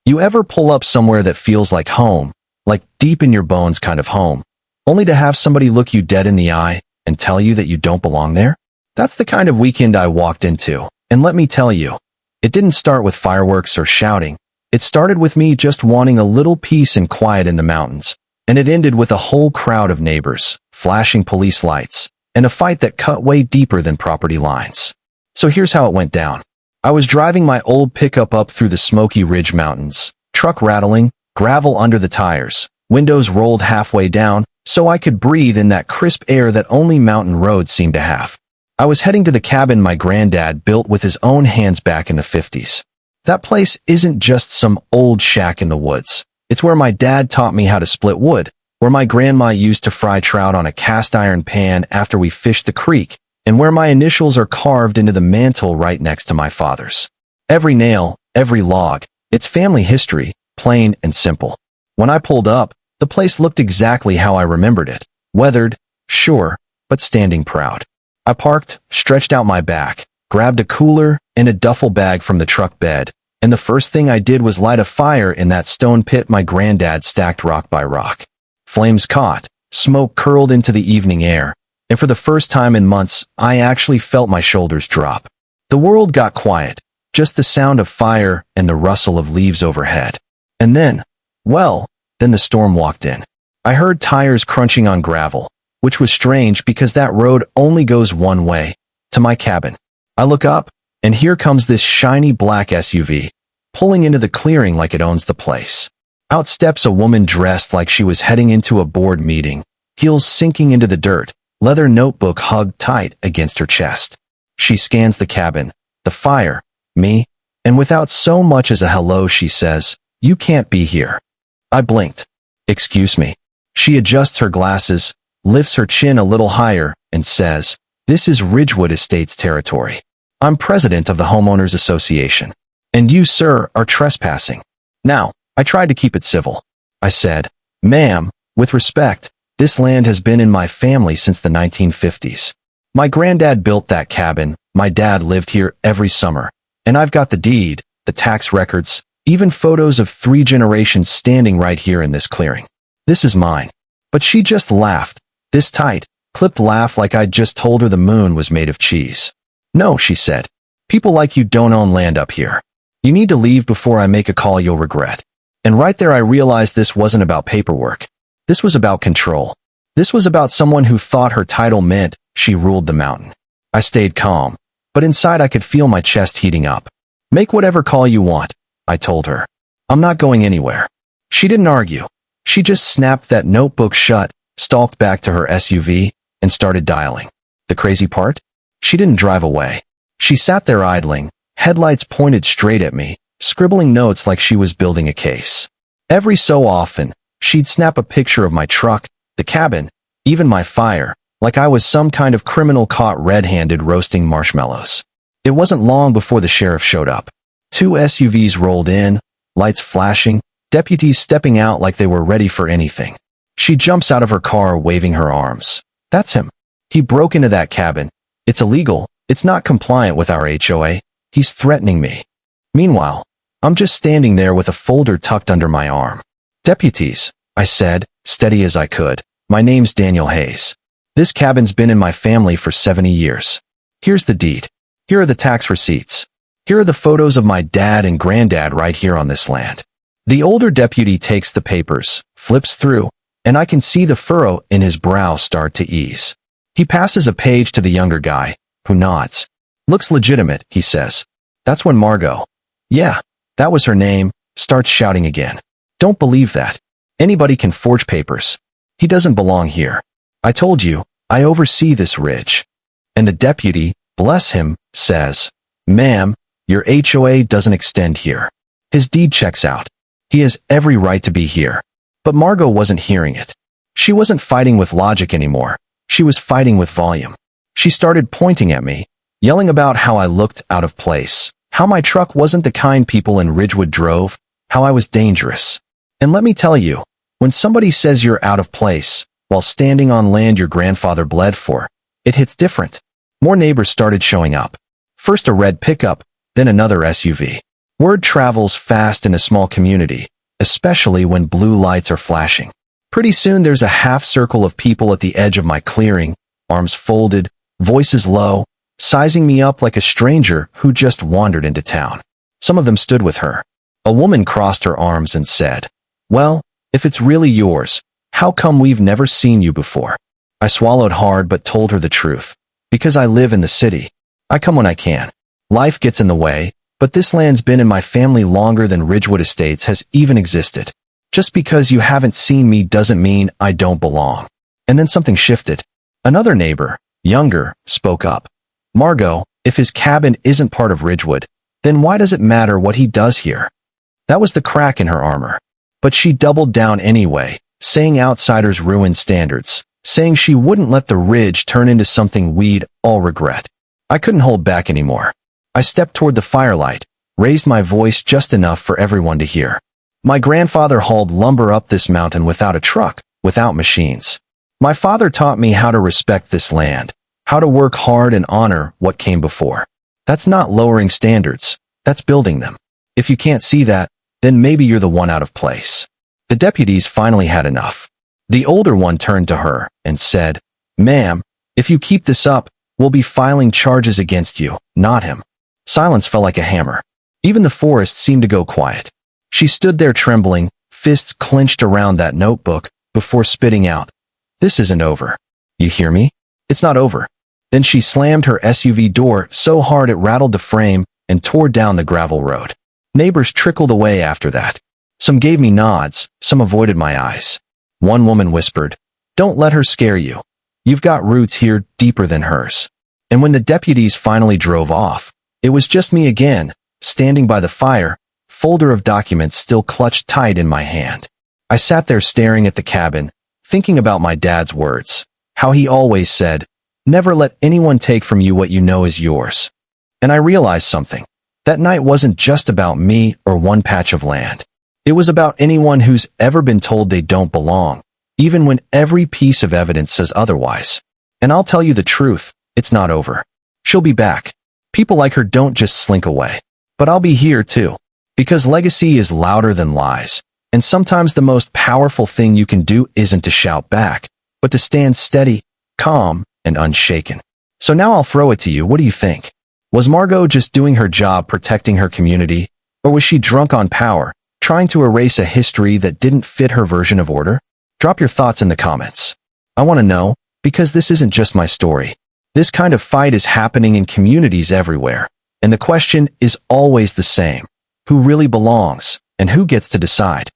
You ever pull up somewhere that feels like home, like deep in your bones kind of home, only to have somebody look you dead in the eye and tell you that you don't belong there? That's the kind of weekend I walked into, and let me tell you, it didn't start with fireworks or shouting. It started with me just wanting a little peace and quiet in the mountains, and it ended with a whole crowd of neighbors, flashing police lights, and a fight that cut way deeper than property lines. So here's how it went down. I was driving my old pickup up through the Smoky Ridge Mountains, truck rattling, gravel under the tires, windows rolled halfway down, so I could breathe in that crisp air that only mountain roads seem to have. I was heading to the cabin my granddad built with his own hands back in the 50s. That place isn't just some old shack in the woods. It's where my dad taught me how to split wood, where my grandma used to fry trout on a cast iron pan after we fished the creek, and where my initials are carved into the mantle right next to my father's. Every nail, every log, it's family history, plain and simple. When I pulled up, the place looked exactly how I remembered it. Weathered, sure, but standing proud. I parked, stretched out my back, grabbed a cooler and a duffel bag from the truck bed, and the first thing I did was light a fire in that stone pit my granddad stacked rock by rock. Flames caught, smoke curled into the evening air, and for the first time in months, I actually felt my shoulders drop. The world got quiet, just the sound of fire and the rustle of leaves overhead. And then the storm walked in. I heard tires crunching on gravel, which was strange because that road only goes one way, to my cabin. I look up, and here comes this shiny black SUV, pulling into the clearing like it owns the place. Out steps a woman dressed like she was heading into a board meeting, heels sinking into the dirt, leather notebook hugged tight against her chest. She scans the cabin, the fire, me, and without so much as a hello she says, "You can't be here." I blinked. "Excuse me." She adjusts her glasses, lifts her chin a little higher, and says, "This is Ridgewood Estates territory. I'm president of the Homeowners Association. And you, sir, are trespassing." Now, I tried to keep it civil. I said, "Ma'am, with respect, this land has been in my family since the 1950s. My granddad built that cabin, my dad lived here every summer, and I've got the deed, the tax records, even photos of 3 generations standing right here in this clearing. This is mine." But she just laughed, this tight, clipped laugh like I'd just told her the moon was made of cheese. "No," she said. "People like you don't own land up here. You need to leave before I make a call you'll regret." And right there I realized this wasn't about paperwork. This was about control. This was about someone who thought her title meant she ruled the mountain. I stayed calm, but inside I could feel my chest heating up. "Make whatever call you want," I told her. "I'm not going anywhere." She didn't argue. She just snapped that notebook shut, stalked back to her SUV, and started dialing. The crazy part? She didn't drive away. She sat there idling, headlights pointed straight at me, scribbling notes like she was building a case. Every so often, she'd snap a picture of my truck, the cabin, even my fire, like I was some kind of criminal caught red-handed roasting marshmallows. It wasn't long before the sheriff showed up. 2 SUVs rolled in, lights flashing, deputies stepping out like they were ready for anything. She jumps out of her car waving her arms. "That's him. He broke into that cabin. It's illegal. It's not compliant with our HOA. He's threatening me." Meanwhile, I'm just standing there with a folder tucked under my arm. "Deputies," I said, steady as I could. "My name's Daniel Hayes. This cabin's been in my family for 70 years. Here's the deed. Here are the tax receipts. Here are the photos of my dad and granddad right here on this land." The older deputy takes the papers, flips through, and I can see the furrow in his brow start to ease. He passes a page to the younger guy, who nods. "Looks legitimate," he says. "That's when Margot—" "Yeah, that was her name," starts shouting again. "Don't believe that. Anybody can forge papers. He doesn't belong here. I told you, I oversee this ridge." And the deputy, bless him, says, "Ma'am, your HOA doesn't extend here." His deed checks out. He has every right to be here. But Margot wasn't hearing it. She wasn't fighting with logic anymore. She was fighting with volume. She started pointing at me, yelling about how I looked out of place, how my truck wasn't the kind people in Ridgewood drove, how I was dangerous. And let me tell you, when somebody says you're out of place, while standing on land your grandfather bled for, it hits different. More neighbors started showing up. First a red pickup, then another SUV. Word travels fast in a small community, especially when blue lights are flashing. Pretty soon there's a half circle of people at the edge of my clearing, arms folded, voices low, sizing me up like a stranger who just wandered into town. Some of them stood with her. A woman crossed her arms and said, "Well, if it's really yours, how come we've never seen you before?" I swallowed hard but told her the truth. Because I live in the city. I come when I can. Life gets in the way, but this land's been in my family longer than Ridgewood Estates has even existed. Just because you haven't seen me doesn't mean I don't belong. And then something shifted. Another neighbor, younger, spoke up. "Margot, if his cabin isn't part of Ridgewood, then why does it matter what he does here?" That was the crack in her armor. But she doubled down anyway, saying outsiders ruin standards, saying she wouldn't let the Ridge turn into something we'd all regret. I couldn't hold back anymore. I stepped toward the firelight, raised my voice just enough for everyone to hear. My grandfather hauled lumber up this mountain without a truck, without machines. My father taught me how to respect this land, how to work hard and honor what came before. That's not lowering standards, that's building them. If you can't see that, then maybe you're the one out of place. The deputies finally had enough. The older one turned to her and said, "Ma'am, if you keep this up, we'll be filing charges against you, not him." Silence fell like a hammer. Even the forest seemed to go quiet. She stood there trembling, fists clenched around that notebook, before spitting out, "This isn't over. You hear me? It's not over." Then she slammed her SUV door so hard it rattled the frame and tore down the gravel road. Neighbors trickled away after that. Some gave me nods, some avoided my eyes. One woman whispered, "Don't let her scare you. You've got roots here deeper than hers." And when the deputies finally drove off, it was just me again, standing by the fire, folder of documents still clutched tight in my hand. I sat there staring at the cabin, thinking about my dad's words, how he always said, "Never let anyone take from you what you know is yours." And I realized something. That night wasn't just about me or one patch of land. It was about anyone who's ever been told they don't belong, even when every piece of evidence says otherwise. And I'll tell you the truth, it's not over. She'll be back. People like her don't just slink away. But I'll be here too. Because legacy is louder than lies. And sometimes the most powerful thing you can do isn't to shout back, but to stand steady, calm, and unshaken. So now I'll throw it to you. What do you think? Was Margot just doing her job protecting her community? Or was she drunk on power, trying to erase a history that didn't fit her version of order? Drop your thoughts in the comments. I want to know, because this isn't just my story. This kind of fight is happening in communities everywhere. And the question is always the same. Who really belongs, and who gets to decide?